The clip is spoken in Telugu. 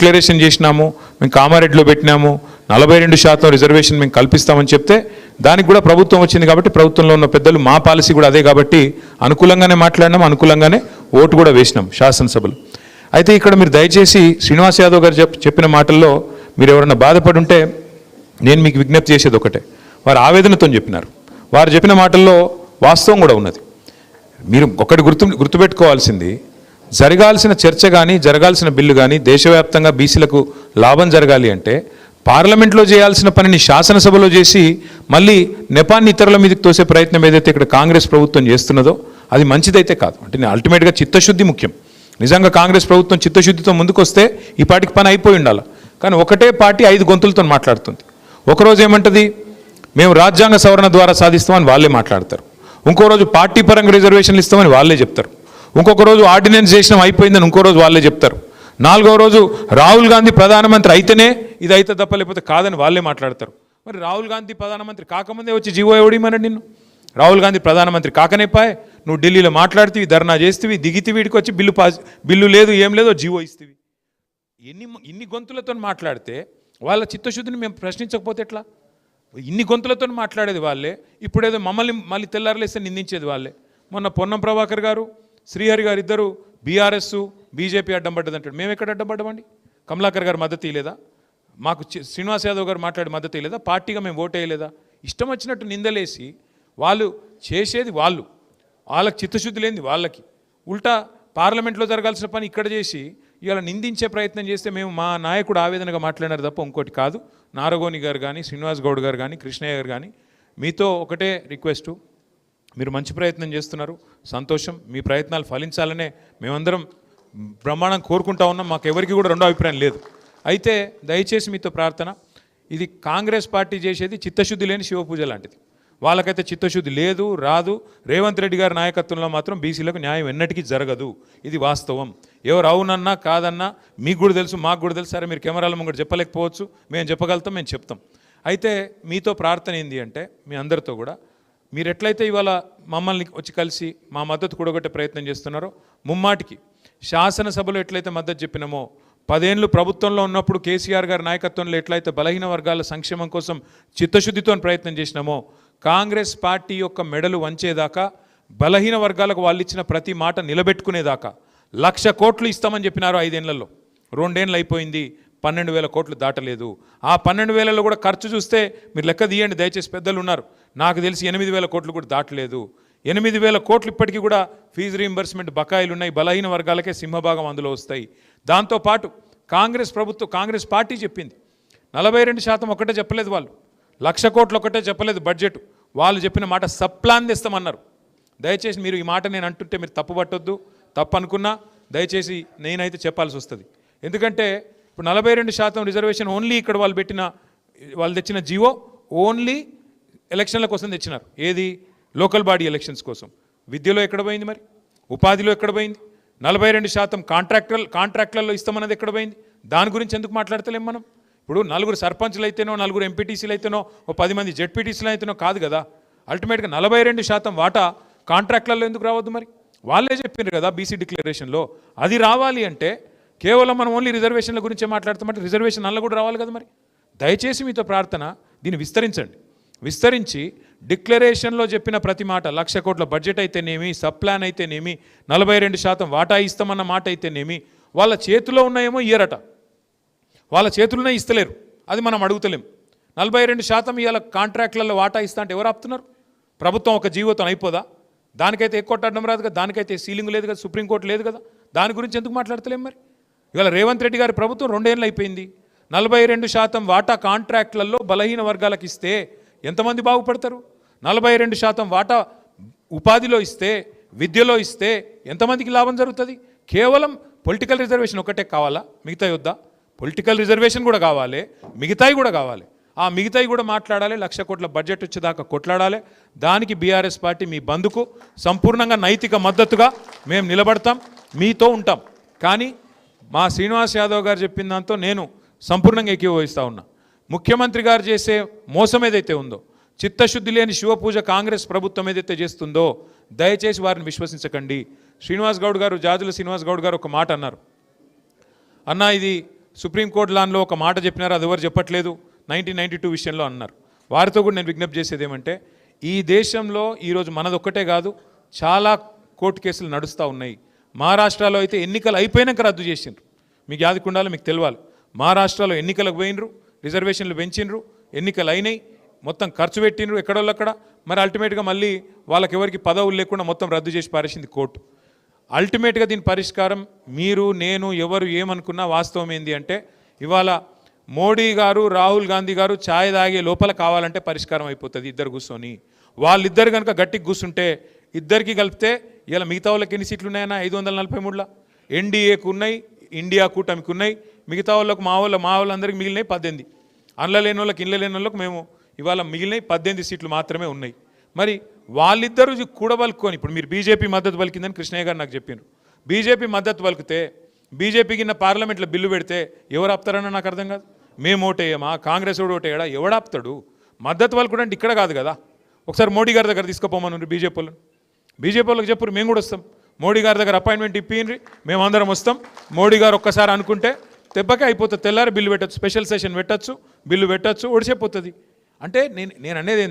డిక్లరేషన్ చేసినాము, మేము కామారెడ్డిలో పెట్టినాము, 42% రిజర్వేషన్ మేము కల్పిస్తామని చెప్తే దానికి కూడా ప్రభుత్వం వచ్చింది కాబట్టి ప్రభుత్వంలో ఉన్న పెద్దలు మా పాలసీ కూడా అదే కాబట్టి అనుకూలంగానే మాట్లాడినాం, అనుకూలంగానే ఓటు కూడా వేసినాం శాసనసభలో. అయితే ఇక్కడ మీరు దయచేసి శ్రీనివాస్ యాదవ్ గారు చెప్పిన మాటల్లో మీరు ఎవరన్నా బాధపడి ఉంటే నేను మీకు విజ్ఞప్తి చేసేది ఒకటే, వారు ఆవేదనతో చెప్పినారు, వారు చెప్పిన మాటల్లో వాస్తవం కూడా ఉన్నది. మీరు ఒకటి గుర్తుపెట్టుకోవాల్సింది, జరగాల్సిన చర్చ కానీ జరగాల్సిన బిల్లు కానీ దేశవ్యాప్తంగా బీసీలకు లాభం జరగాలి అంటే పార్లమెంట్లో చేయాల్సిన పనిని శాసనసభలో చేసి మళ్ళీ నెపాన్ని ఇతరుల మీదకి తోసే ప్రయత్నం ఏదైతే ఇక్కడ కాంగ్రెస్ ప్రభుత్వం చేస్తున్నదో అది మంచిదైతే కాదు. అంటే అల్టిమేట్గా చిత్తశుద్ధి ముఖ్యం. నిజంగా కాంగ్రెస్ ప్రభుత్వం చిత్తశుద్ధితో ముందుకు వస్తే ఈ పార్టీకి పని అయిపోయి ఉండాలి. కానీ ఒకటే పార్టీ 5 గొంతులతో మాట్లాడుతుంది. ఒకరోజు ఏమంటుంది, మేము రాజ్యాంగ సవరణ ద్వారా సాధిస్తామని వాళ్ళే మాట్లాడతారు. ఇంకో రోజు పార్టీ పరంగా రిజర్వేషన్లు ఇస్తామని వాళ్ళే చెప్తారు. ఇంకొక రోజు ఆర్డినెన్స్ చేసినాం అయిపోయిందని ఇంకో రోజు వాళ్ళే చెప్తారు. 4వ రోజు రాహుల్ గాంధీ ప్రధానమంత్రి అయితేనే ఇది అయితే తప్ప లేకపోతే కాదని వాళ్ళే మాట్లాడతారు. మరి రాహుల్ గాంధీ ప్రధానమంత్రి కాకముందే వచ్చి జీవో ఎవడిమన్నాడు నిన్ను? రాహుల్ గాంధీ ప్రధానమంత్రి కాకనేపాయే నువ్వు ఢిల్లీలో మాట్లాడుతీవి, ధర్నా చేస్తేవి, దిగితే వీడికి వచ్చి బిల్లు లేదు ఏం లేదో జీవో ఇస్తేవి. ఇన్ని గొంతులతో మాట్లాడితే వాళ్ళ చిత్తశుద్ధిని మేము ప్రశ్నించకపోతే ఎట్లా? ఇన్ని గొంతులతో మాట్లాడేది వాళ్ళే, ఇప్పుడేదో మమ్మల్ని మళ్ళీ తెల్లారలేస్తే నిందించేది వాళ్ళే. మొన్న పొన్నం ప్రభాకర్ గారు, శ్రీహరి గారు ఇద్దరు బీఆర్ఎస్ బీజేపీ అడ్డం పడ్డదంటాడు. మేము ఎక్కడ అడ్డం పడ్డామండి? కమలాకర్ గారు మద్దతు ఇవ్వలేదా? మాకు శ్రీనివాస్ యాదవ్ గారు మాట్లాడి మద్దతు ఇవ్వలేదా? పార్టీగా మేము ఓటు వేయలేదా? ఇష్టం వచ్చినట్టు నిందలేసి వాళ్ళు చేసేది వాళ్ళకి చిత్తశుద్ధి లేనిది వాళ్ళకి, ఉల్టా పార్లమెంట్లో జరగాల్సిన పని ఇక్కడ చేసి ఇలా నిందించే ప్రయత్నం చేస్తే మేము మా నాయకుడు ఆవేదనగా మాట్లాడారు తప్ప ఇంకోటి కాదు. నారగోని గారు కానీ, శ్రీనివాస్ గౌడ్ గారు కానీ, కృష్ణయ్య గారు కానీ, మీతో ఒకటే రిక్వెస్టు, మీరు మంచి ప్రయత్నం చేస్తున్నారు, సంతోషం. మీ ప్రయత్నాలు ఫలించాలనే మేమందరం బ్రహ్మాండం కోరుకుంటా ఉన్నాం. మాకు ఎవరికి కూడా రెండో అభిప్రాయం లేదు. అయితే దయచేసి మీతో ప్రార్థన, ఇది కాంగ్రెస్ పార్టీ చేసేది చిత్తశుద్ధి లేని శివపూజ లాంటిది. వాళ్ళకైతే చిత్తశుద్ధి లేదు, రాదు. రేవంత్ రెడ్డి గారి నాయకత్వంలో మాత్రం బీసీలకు న్యాయం ఎన్నటికీ జరగదు. ఇది వాస్తవం. ఎవరు అవునన్నా కాదన్నా మీకు కూడా తెలుసు, మాకు కూడా తెలుసు. సరే మీరు కెమెరాల ముంగట చెప్పలేకపోవచ్చు, మేము చెప్పగలుగుతాం, మేము చెప్తాం. అయితే మీతో ప్రార్థన ఏంది అంటే, మీ అందరితో కూడా మీరు ఎట్లయితే ఇవాళ మమ్మల్ని వచ్చి కలిసి మా మద్దతు కూడగొట్టే ప్రయత్నం చేస్తున్నారో, ముమ్మాటికి శాసనసభలో ఎట్లయితే మద్దతు చెప్పినామో, 10 ఏళ్ళు ప్రభుత్వంలో ఉన్నప్పుడు కేసీఆర్ గారి నాయకత్వంలో ఎట్లయితే బలహీన వర్గాల సంక్షేమం కోసం చిత్తశుద్ధితో ప్రయత్నం చేసినామో, కాంగ్రెస్ పార్టీ యొక్క మెడలు వంచేదాకా, బలహీన వర్గాలకు వాళ్ళు ఇచ్చిన ప్రతి మాట నిలబెట్టుకునేదాకా 1,00,000 కోట్లు ఇస్తామని చెప్పినారు 5 ఏళ్లలో. 2 ఏళ్ళు అయిపోయింది, 12,000 కోట్లు దాటలేదు. ఆ 12,000లో కూడా ఖర్చు చూస్తే మీరు లెక్క తీయండి దయచేసి, పెద్దలు ఉన్నారు, నాకు తెలిసి 8,000 కోట్లు కూడా దాటలేదు. 8,000 కోట్లు ఇప్పటికీ కూడా ఫీజు రీయింబర్స్మెంట్ బకాయిలు ఉన్నాయి. బలహీన వర్గాలకే సింహభాగం అందులో వస్తాయి. దాంతోపాటు కాంగ్రెస్ పార్టీ చెప్పింది 42% ఒకటే చెప్పలేదు వాళ్ళు, 1,00,000 కోట్లు ఒకటే చెప్పలేదు బడ్జెట్. వాళ్ళు చెప్పిన మాట సప్లాన్ తెస్తామన్నారు. దయచేసి మీరు ఈ మాట నేను అంటుంటే మీరు తప్పు పట్టొద్దు, తప్పు అనుకున్నా దయచేసి నేనైతే చెప్పాల్సి వస్తుంది. ఎందుకంటే ఇప్పుడు 42% రిజర్వేషన్ ఓన్లీ ఇక్కడ వాళ్ళు తెచ్చిన జీవో ఓన్లీ ఎలక్షన్ల కోసం తెచ్చినారు. ఏది? లోకల్ బాడీ ఎలక్షన్స్ కోసం. విద్యలో ఎక్కడ పోయింది మరి? ఉపాధిలో ఎక్కడ పోయింది? 42% కాంట్రాక్ట్లలో ఇస్తామన్నది ఎక్కడ పోయింది? దాని గురించి ఎందుకు మాట్లాడతలేం మనం? ఇప్పుడు 4 సర్పంచ్లు అయితేనో, 4 ఎంపీటీసీలు అయితేనో, 10 మంది జెడ్పీటీసీలు అయితేనో కాదు కదా. అల్టిమేట్గా 42% వాటా కాంట్రాక్ట్లలో ఎందుకు రావద్దు? మరి వాళ్ళే చెప్పారు కదా బీసీ డిక్లరేషన్లో. అది రావాలి అంటే కేవలం మనం ఓన్లీ రిజర్వేషన్ల గురించే మాట్లాడతామంటే రిజర్వేషన్ అల్ల కూడా రావాలి కదా. మరి దయచేసి మీతో ప్రార్థన, దీన్ని విస్తరించి డిక్లరేషన్లో చెప్పిన ప్రతి మాట, 1,00,000 కోట్ల బడ్జెట్ అయితేనేమి, సబ్ ప్లాన్ అయితేనేమి, 42% వాటా ఇస్తామన్న మాట అయితేనేమి, వాళ్ళ చేతిలో ఉన్నాయేమో ఇయ్యరట, వాళ్ళ చేతుల్లోనే ఇస్తలేరు. అది మనం అడుగుతలేం. 42% ఇవాళ కాంట్రాక్ట్లలో వాటా ఇస్తా అంటే ఎవరు ఆపుతున్నారు? ప్రభుత్వం ఒక జీవోతో అయిపోదా? దానికైతే ఎక్కువ అడ్డం రాదు కదా, దానికైతే సీలింగ్ లేదు కదా, సుప్రీంకోర్టు లేదు కదా. దాని గురించి ఎందుకు మాట్లాడతలేం? మరి ఇవాళ రేవంత్ రెడ్డి గారి ప్రభుత్వం 2 ఏళ్ళు అయిపోయింది. 42% వాటా కాంట్రాక్ట్లలో బలహీన వర్గాలకు ఇస్తే ఎంతమంది బాగుపడతారు? 42% వాటా ఉపాధిలో ఇస్తే, విద్యలో ఇస్తే ఎంతమందికి లాభం జరుగుతుంది? కేవలం పొలిటికల్ రిజర్వేషన్ ఒకటే కావాలా? మిగతాయి వద్దా? పొలిటికల్ రిజర్వేషన్ కూడా కావాలి, మిగతాయి కూడా కావాలి. ఆ మిగతాయి కూడా మాట్లాడాలి. 1,00,000 కోట్ల బడ్జెట్ వచ్చేదాకా కొట్లాడాలి. దానికి బీఆర్ఎస్ పార్టీ మీ బంధుకు సంపూర్ణంగా నైతిక మద్దతుగా మేము నిలబడతాం, మీతో ఉంటాం. కానీ మా శ్రీనివాస్ యాదవ్ గారు చెప్పిన దాంతో నేను సంపూర్ణంగా ఏకీభవిస్తూ ఉన్నా. ముఖ్యమంత్రి గారు చేసే మోసం ఏదైతే ఉందో, చిత్తశుద్ధి లేని శివపూజ కాంగ్రెస్ ప్రభుత్వం ఏదైతే చేస్తుందో, దయచేసి వారిని విశ్వసించకండి. జాజుల శ్రీనివాస్ గౌడ్ గారు ఒక మాట అన్నారు. అన్నా, ఇది సుప్రీంకోర్టు లాన్లో ఒక మాట చెప్పినారు, అది ఎవరు చెప్పట్లేదు, 1992 విషయంలో అన్నారు. వారితో కూడా నేను విజ్ఞప్తి చేసేది ఏమంటే, ఈ దేశంలో ఈరోజు మనదొక్కటే కాదు, చాలా కోర్టు కేసులు నడుస్తూ ఉన్నాయి. మహారాష్ట్రలో అయితే ఎన్నికలు అయిపోయినాక రద్దు చేసిండ్రు. మీకు యాదకుండాలో మీకు తెలియాలి, మహారాష్ట్రలో ఎన్నికలకు పోయినరు, రిజర్వేషన్లు పెంచినరు, ఎన్నికలు అయినాయి, మొత్తం ఖర్చు పెట్టినరు ఎక్కడోళ్ళు అక్కడ. మరి అల్టిమేట్గా మళ్ళీ వాళ్ళకి ఎవరికి పదవులు లేకుండా మొత్తం రద్దు చేసి పారేసింది కోర్టు. అల్టిమేట్గా దీని పరిష్కారం మీరు నేను ఎవరు ఏమనుకున్నా వాస్తవం ఏంది అంటే, ఇవాళ మోడీ గారు రాహుల్ గాంధీ గారు ఛాయ్ తాగే లోపల కావాలంటే పరిష్కారం అయిపోతుంది ఇద్దరు కూర్చొని. వాళ్ళిద్దరు కనుక గట్టికి కూర్చుంటే ఇద్దరికి కలిపితే ఇలా మిగతా వాళ్ళకి ఎన్ని సీట్లు ఉన్నాయన్నా 543లా ఎన్డీఏకు ఉన్నాయి, ఇండియా కూటమికి ఉన్నాయి, మిగతా వాళ్ళకు మా వాళ్ళందరికీ మిగిలినాయి 18. అందులో లేని వాళ్ళకి ఇళ్ళ లేని వాళ్ళకి మేము ఇవాళ మిగిలినాయి 18 సీట్లు మాత్రమే ఉన్నాయి. మరి వాళ్ళిద్దరూ కూడబలుకొని ఇప్పుడు మీరు బీజేపీ మద్దతు పలికిందని కృష్ణయ్య గారు నాకు చెప్పారు. బీజేపీ మద్దతు పలికితే బీజేపీకి పార్లమెంట్లో బిల్లు పెడితే ఎవరు ఆపుతారని నాకు అర్థం కాదు. మేము ఓటేయమా, కాంగ్రెస్ ఓటు ఓటేయడా, ఎవడాపుతాడు? మద్దతు పలుకుడు అంటే ఇక్కడ కాదు కదా. ఒకసారి మోడీ గారి దగ్గర తీసుకుపోమన్నారు బీజేపీ వాళ్ళకి చెప్పరు, మేము కూడా వస్తాం. మోడీ గారి దగ్గర అపాయింట్మెంట్ ఇప్పిండ్రి, మేమందరం వస్తాం. మోడీ గారు ఒక్కసారి అనుకుంటే దెబ్బకే అయిపోతుంది. తెల్లారి బిల్లు పెట్టచ్చు, స్పెషల్ సెషన్ పెట్టచ్చు, బిల్లు పెట్టచ్చు, ఒడిసిపోతుంది. అంటే నేను అనేది ఏంటంటే